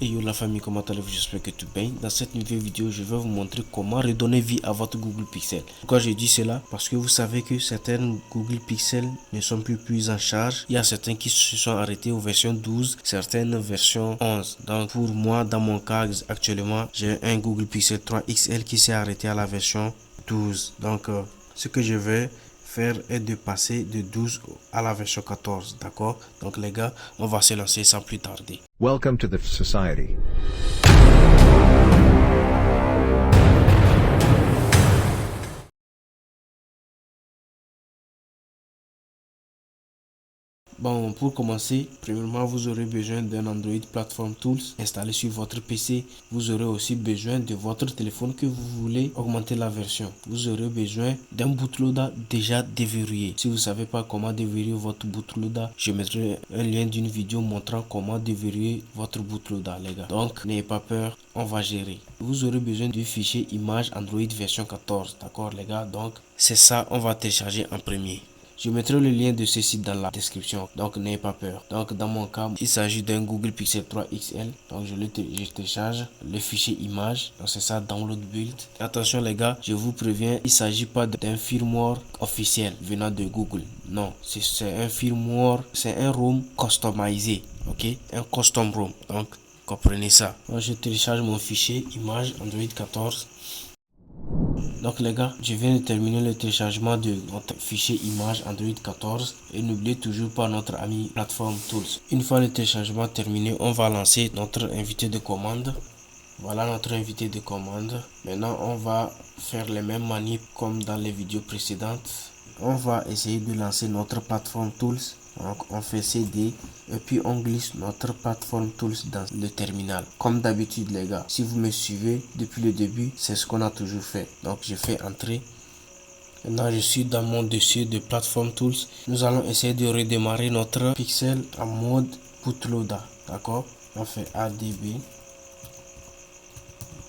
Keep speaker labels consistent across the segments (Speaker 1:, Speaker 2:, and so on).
Speaker 1: Et yo la famille, comment allez-vous? J'espère que tout bien. Dans cette nouvelle vidéo, je vais vous montrer comment redonner vie à votre Google Pixel. Pourquoi je dis cela? Parce que vous savez que certaines Google Pixel ne sont plus en charge. Il y a certains qui se sont arrêtés aux versions 12, certaines versions 11. Donc pour moi, dans mon cas actuellement, j'ai un Google Pixel 3 XL qui s'est arrêté à la version 12. Donc ce que je vais faire est de passer de 12 à la version 14, d'accord? Donc les gars, on va se lancer sans plus tarder.
Speaker 2: Welcome to the society.
Speaker 1: Bon, pour commencer, premièrement, vous aurez besoin d'un Android Platform Tools installé sur votre PC. Vous aurez aussi besoin de votre téléphone que vous voulez augmenter la version. Vous aurez besoin d'un bootloader déjà déverrouillé. Si vous ne savez pas comment déverrouiller votre bootloader, je mettrai un lien d'une vidéo montrant comment déverrouiller votre bootloader, les gars. Donc, n'ayez pas peur, on va gérer. Vous aurez besoin du fichier image Android version 14, d'accord, les gars. Donc, c'est ça, on va télécharger en premier. Je mettrai le lien de ce site dans la description, donc n'ayez pas peur. Donc dans mon cas, il s'agit d'un Google Pixel 3 XL. Donc je télécharge le fichier image. Donc c'est ça, download build. Attention les gars, je vous préviens, il ne s'agit pas d'un firmware officiel venant de Google. Non, c'est un firmware, c'est un ROM customisé, ok, un custom ROM. Donc comprenez ça. Donc je télécharge mon fichier image Android 14. Donc les gars, je viens de terminer le téléchargement de notre fichier image Android 14 et n'oubliez toujours pas notre ami Platform Tools. Une fois le téléchargement terminé, on va lancer notre invité de commande. Voilà notre invité de commande. Maintenant, on va faire les mêmes manips comme dans les vidéos précédentes. On va essayer de lancer notre Platform Tools. Donc on fait CD et puis on glisse notre Platform Tools dans le terminal. Comme d'habitude les gars, si vous me suivez depuis le début, c'est ce qu'on a toujours fait. Donc je fais entrer. Maintenant je suis dans mon dossier de Platform Tools. Nous allons essayer de redémarrer notre Pixel en mode bootloader. D'accord? On fait ADB.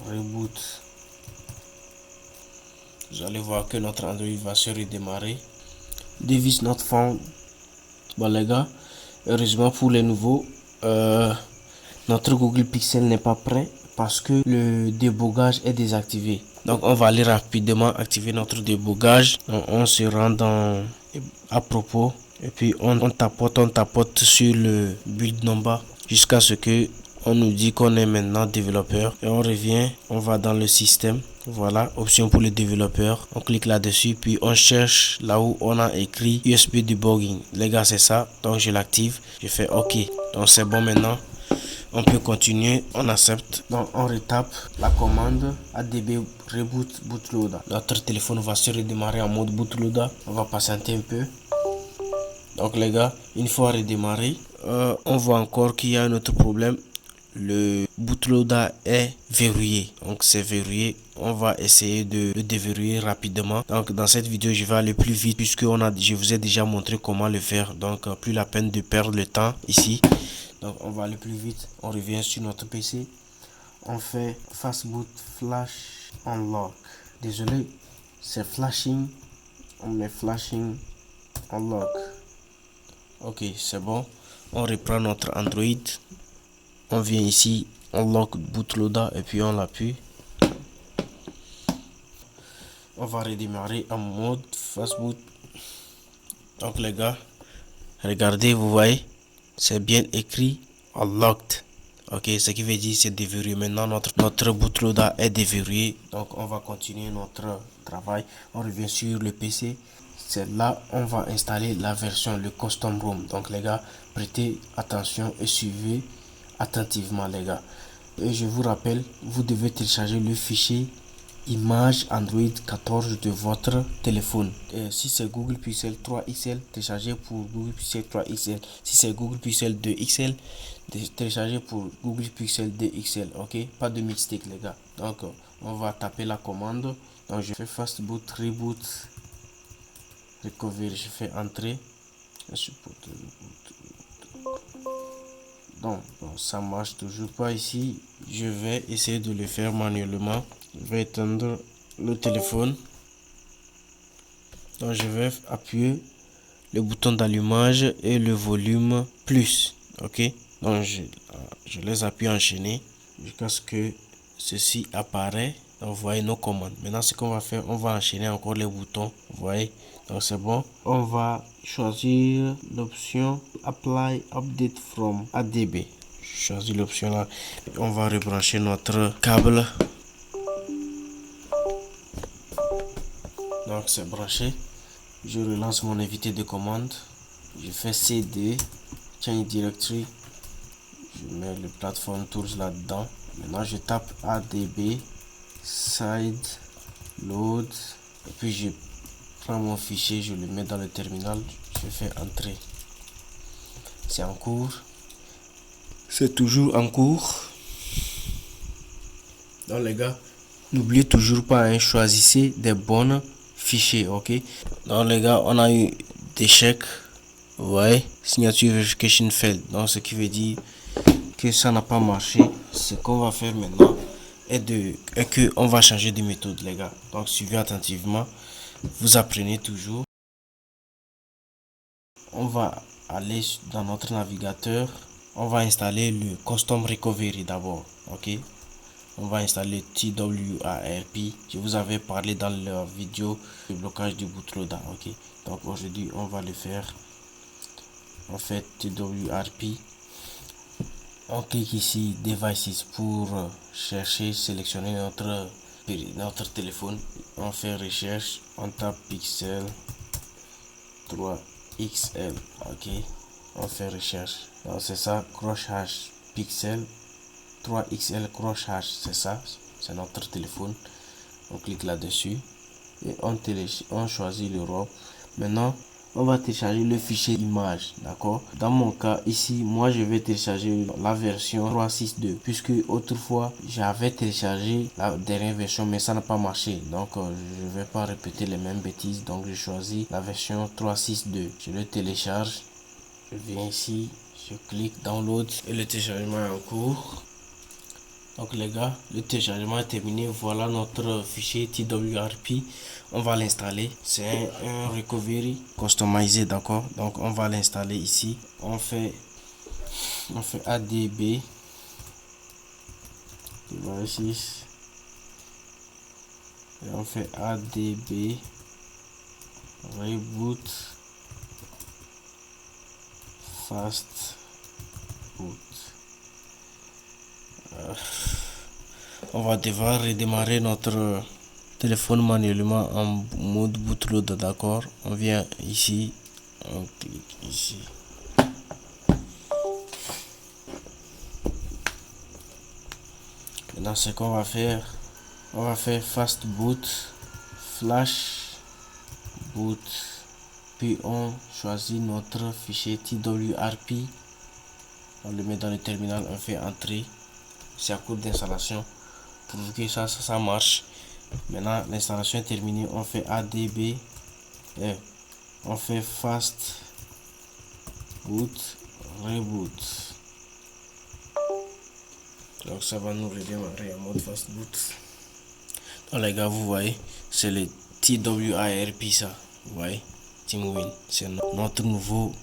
Speaker 1: Reboot. Vous allez voir que notre Android va se redémarrer. Device not found. Bon les gars, heureusement pour les nouveaux, notre Google Pixel n'est pas prêt parce que le débogage est désactivé. Donc on va aller rapidement activer notre débogage. Donc, on se rend dans à propos et puis on tapote sur le build number jusqu'à ce que on nous dit qu'on est maintenant développeur et on revient, on va dans le système. Voilà, option pour le développeur. On clique là-dessus, puis on cherche là où on a écrit USB debugging. Les gars, c'est ça. Donc je l'active. Je fais OK. Donc c'est bon maintenant. On peut continuer. On accepte. Donc on retape la commande ADB reboot bootloader. Notre téléphone va se redémarrer en mode bootloader. On va patienter un peu. Donc les gars, une fois redémarré, on voit encore qu'il y a un autre problème. Le bootloader est verrouillé, donc c'est verrouillé. On va essayer de le déverrouiller rapidement. Donc dans cette vidéo je vais aller plus vite puisque je vous ai déjà montré comment le faire. Donc plus la peine de perdre le temps ici. Donc on va aller plus vite. On revient sur notre PC. On fait fastboot flash unlock. Désolé, c'est flashing. On met flashing unlock. Ok, c'est bon. On reprend notre Android. On vient ici, on lock bootloader et puis on l'appuie. On va redémarrer en mode fastboot. Donc les gars, regardez, vous voyez, c'est bien écrit unlocked. Ok, ce qui veut dire c'est déverrouillé. Maintenant notre bootloader est déverrouillé. Donc on va continuer notre travail. On revient sur le PC. C'est là on va installer la version, le custom ROM. Donc les gars, prêtez attention et suivez attentivement les gars. Et je vous rappelle, vous devez télécharger le fichier image Android 14 de votre téléphone. Et si c'est Google Pixel 3 XL, téléchargez pour Google Pixel 3 XL. Si c'est Google Pixel 2 XL, téléchargez pour Google Pixel 2 XL. Ok, pas de mistake les gars. Donc on va taper la commande. Donc je fais fastboot reboot recovery. Je fais entrer. Donc ça marche toujours pas ici. Je vais essayer de le faire manuellement. Je vais éteindre le téléphone. Donc je vais appuyer le bouton d'allumage et le volume plus. Ok, Donc je les appuie enchaînés jusqu'à ce que ceci apparaît. Donc vous voyez nos commandes. Maintenant ce qu'on va faire, on va enchaîner encore les boutons. Vous voyez, donc c'est bon. On va choisir l'option Apply Update from ADB. Choisir l'option là. On va rebrancher notre câble. Donc c'est branché. Je relance mon invité de commande. Je fais CD, Change Directory. Je mets le Platform Tools là-dedans. Maintenant je tape ADB, Side, Load. Et puis je prends mon fichier, je le mets dans le terminal. Je fais Entrée. C'est en cours. C'est toujours en cours. Donc les gars, n'oubliez toujours pas, hein, choisissez des bons fichiers, ok. Donc les gars, on a eu des chèques, vous voyez, signature verification failed, donc ce qui veut dire que ça n'a pas marché. Ce qu'on va faire maintenant est que on va changer de méthode, les gars. Donc suivez attentivement, vous apprenez toujours. On va aller dans notre navigateur, on va installer le Custom Recovery d'abord, ok. On va installer TWARP. Je vous avais parlé dans la vidéo de blocage du bootloader, ok. Donc aujourd'hui on va le faire. On fait TWRP. On clique ici Devices pour chercher, sélectionner notre téléphone. On fait recherche, on tape Pixel 3XL, ok. On fait recherche. Donc c'est ça, croche hash Pixel 3XL croche hash, c'est ça, c'est notre téléphone. On clique là-dessus et on choisit l'Europe. Maintenant on va télécharger le fichier image, d'accord. Dans mon cas ici, moi je vais télécharger la version 3.6.2 puisque autrefois j'avais téléchargé la dernière version mais ça n'a pas marché, donc je vais pas répéter les mêmes bêtises. Donc je choisis la version 3.6.2, je le télécharge, je viens ici, je clique download et le téléchargement est en cours. Donc les gars, le téléchargement est terminé. Voilà notre fichier TWRP. On va l'installer. C'est un recovery customisé, d'accord. Donc on va l'installer ici. On fait ADB devices et on fait ADB reboot fast boot. On va devoir redémarrer notre téléphone manuellement en mode bootloader, d'accord. On vient ici, on clique ici. Maintenant ce qu'on va faire, on va faire fast boot, flash boot, puis on choisit notre fichier TWRP, on le met dans le terminal, on fait entrer. C'est à court d'installation pour que ça marche. Maintenant l'installation est terminée, on fait ADB et on fait fast boot reboot. Donc ça va nous redémarrer en mode fast boot. Donc les gars, vous voyez, c'est le TWARP, ça, vous voyez, TeamWin, c'est notre nouveau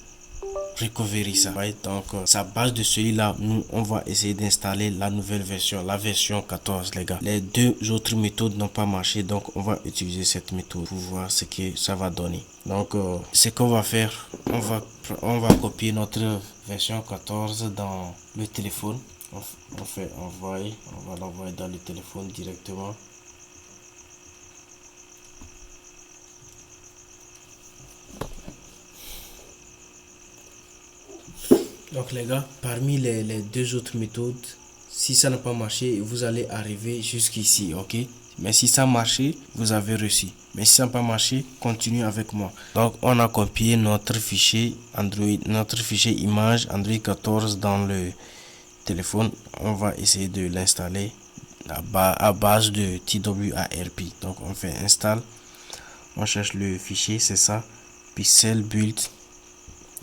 Speaker 1: recovery, ça. Donc sa base de celui-là, nous on va essayer d'installer la nouvelle version, la version 14, les gars. Les deux autres méthodes n'ont pas marché, donc on va utiliser cette méthode pour voir ce que ça va donner. Donc ce qu'on va faire, on va copier notre version 14 dans le téléphone. On fait envoyer, on va l'envoyer dans le téléphone directement. Donc les gars, parmi les deux autres méthodes, si ça n'a pas marché, vous allez arriver jusqu'ici, ok. Mais si ça a marché, vous avez reçu. Mais si ça n'a pas marché, continuez avec moi. Donc on a copié notre fichier Android, notre fichier image Android 14 dans le téléphone. On va essayer de l'installer à base de TWARP. Donc on fait install, on cherche le fichier, c'est ça, Pixel build,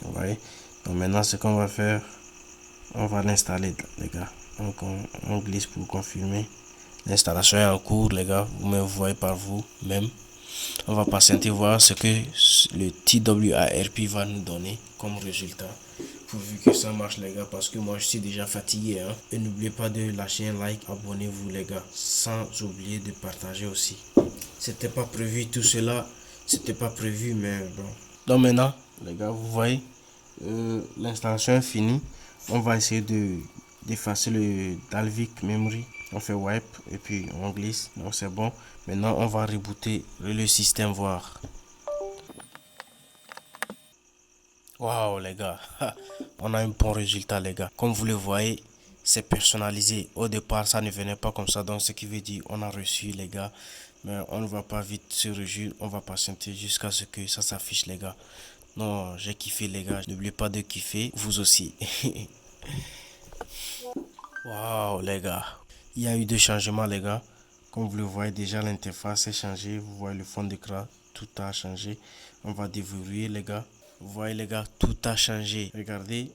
Speaker 1: vous voyez. Donc maintenant ce qu'on va faire, on va l'installer, les gars. Donc on glisse pour confirmer. L'installation est en cours, les gars, vous voyez par vous même. On va patienter voir ce que le TWARP va nous donner comme résultat pourvu que ça marche les gars, parce que moi je suis déjà fatigué, hein. Et n'oubliez pas de lâcher un like, abonnez-vous les gars, sans oublier de partager aussi. C'était pas prévu tout cela, c'était pas prévu, mais bon. Donc maintenant les gars, vous voyez, l'installation est finie. On va essayer d'effacer le Dalvik Memory. On fait wipe et puis on glisse, donc c'est bon. Maintenant on va rebooter le système, voir. Waouh les gars, on a un bon résultat les gars. Comme vous le voyez, c'est personnalisé. Au départ ça ne venait pas comme ça, donc ce qui veut dire on a reçu les gars. Mais on ne va pas vite se réjouir, on va patienter jusqu'à ce que ça s'affiche les gars. Non, j'ai kiffé les gars, n'oubliez pas de kiffer, vous aussi. Waouh les gars, il y a eu des changements les gars. Comme vous le voyez déjà, l'interface est changée, vous voyez le fond d'écran, tout a changé. On va déverrouiller les gars. Vous voyez les gars, tout a changé. Regardez,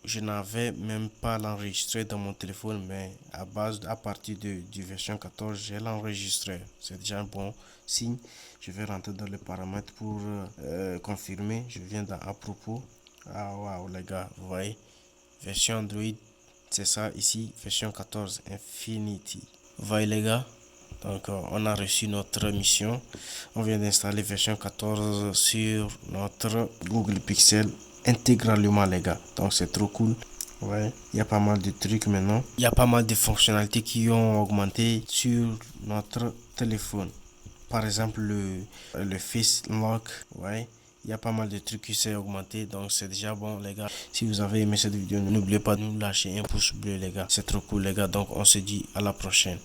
Speaker 1: je n'avais même pas l'enregistré dans mon téléphone, mais à partir du version 14, j'ai l'enregistré. C'est déjà un bon signe. Je vais rentrer dans les paramètres pour confirmer. Je viens à propos. Ah waouh les gars, vous voyez, version Android, c'est ça ici, version 14 Infinity. Vous voyez les gars. Donc on a reçu notre mission. On vient d'installer version 14 sur notre Google Pixel intégralement les gars. Donc c'est trop cool. Ouais, il y a pas mal de trucs maintenant. Il y a pas mal de fonctionnalités qui ont augmenté sur notre téléphone. Par exemple le Face Lock. Ouais. Il y a pas mal de trucs qui s'est augmenté, donc c'est déjà bon les gars. Si vous avez aimé cette vidéo, n'oubliez pas de nous lâcher un pouce bleu les gars. C'est trop cool les gars, donc on se dit à la prochaine.